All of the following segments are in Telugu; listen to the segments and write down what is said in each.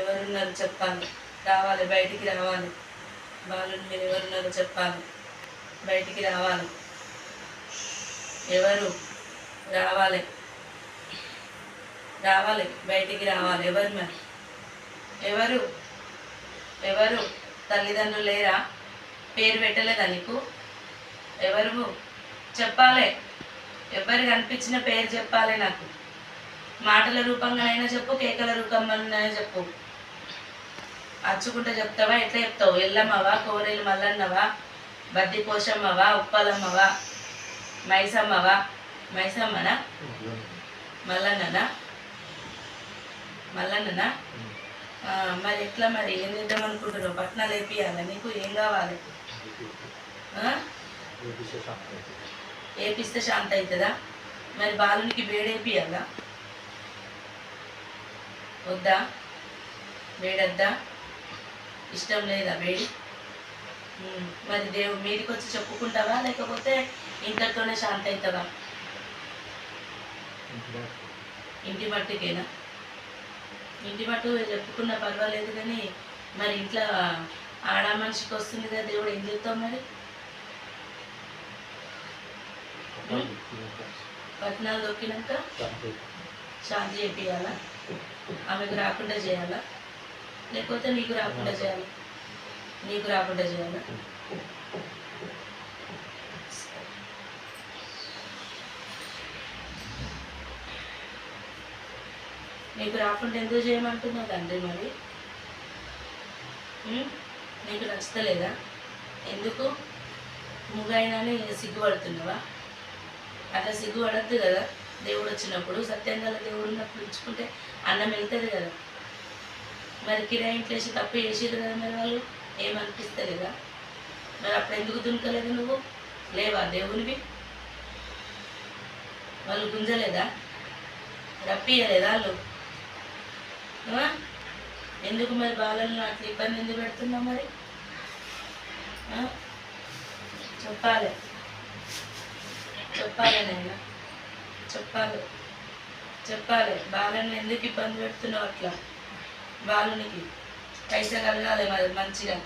ఎవరున్నారు చెప్పాలి, రావాలి, బయటికి రావాలి. బాలుని మీరు ఎవరున్నారో చెప్పాలి, బయటికి రావాలి. ఎవరు రావాలి, రావాలి, బయటికి రావాలి. ఎవరు మరి ఎవరు ఎవరు తల్లిదండ్రులు లేరా? పేరు పెట్టలేదా నీకు? ఎవరు చెప్పాలి? ఎవరు కనిపించిన పేరు చెప్పాలి నాకు. మాటల రూపంగానైనా చెప్పు, కేకల రూపంగానైనా చెప్పు. అచ్చుకుంటే చెప్తావా? ఎట్లా చెప్తావు? ఎల్లమ్మవా, కోరేలు మల్లన్నవా, బద్ది పోషమ్మవా, ఉప్పలమ్మవా, మైసమ్మవా? మైసమ్మనా, మల్లన్ననా? మల్లన్ననా? మరి ఎట్లా, మరి ఏం చేద్దాం అనుకుంటున్నావు? పట్నాలు వేపియాలా నీకు? ఏం కావాలి? ఏపిస్తే శాంతి అవుతుందా? మరి బాలునికి వేడేపియాలా? వద్దా? వేడద్దా? ఇష్టం లేదా వేడి? మరి దేవుడు మీదికి వచ్చి చెప్పుకుంటావా, లేకపోతే ఇంతతోనే శాంతి అవుతావా? ఇంటి మట్టుకేనా? ఇంటి మట్టు చెప్పుకున్నా పర్వాలేదు, కానీ మరి ఇంట్లో ఆడ మనిషికి వస్తుంది కదా దేవుడు, ఏం చెప్తావు మరి? పట్నాలు దొక్కినాక శాంతి చేపియాలా? ఆమెకు రాకుండా చేయాలా, లేకపోతే నీకు రాకుండా చేయాలా? నీకు రాకుండా చేయాలా? నీకు రాకుండా ఎందుకు చేయమంటున్నావు తండ్రి? మరి నీకు నచ్చలేదా? ఎందుకు ముగైనాని సిగ్గుపడుతున్నావా? అట్లా సిగ్గుపడద్దు కదా. దేవుడు వచ్చినప్పుడు, సత్యంగా దేవుడు ఉన్నప్పుడు ఇచ్చుకుంటే అన్నం వెళ్తుంది కదా. మరి కిరాయి ఇంట్లో వేసి తప్పు చేసిరు కదా, మరి వాళ్ళు ఏమనిపిస్తలేదా? మరి అప్పుడు ఎందుకు దునకలేదు నువ్వు? లేవా దేవునివి? వాళ్ళు గుంజలేదా? రప్పియలేదా వాళ్ళు? ఎందుకు మరి బాలను అట్లా ఇబ్బంది ఎందుకు పెడుతున్నావు? మరి చెప్పాలి, చెప్పాలి నాయన, చెప్పాలి, చెప్పాలి. బాలను ఎందుకు ఇబ్బంది పెడుతున్నావు అట్లా? బాలునికి పైసా కలగాలి, మరి మంచిగా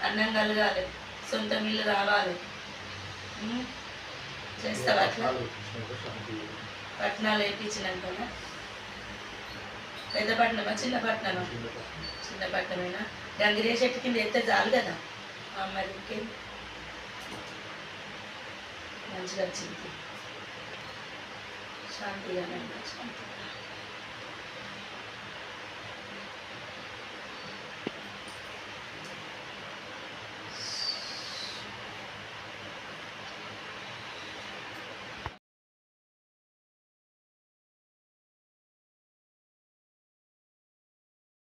అన్నం కలగాలి, సొంత ఇల్లు రావాలి. చేస్తావా అట్లా? పట్టణాలు వేయించినాకనా? పెద్ద పట్టణమా, చిన్న పట్టణమా? చిన్న పట్టణమేనా? గంగిరే చెట్టు కింద ఎత్తే చాలు కదా. మరి ఇంకేం, మంచిగా వచ్చింది, శాంతిగా శాంతి.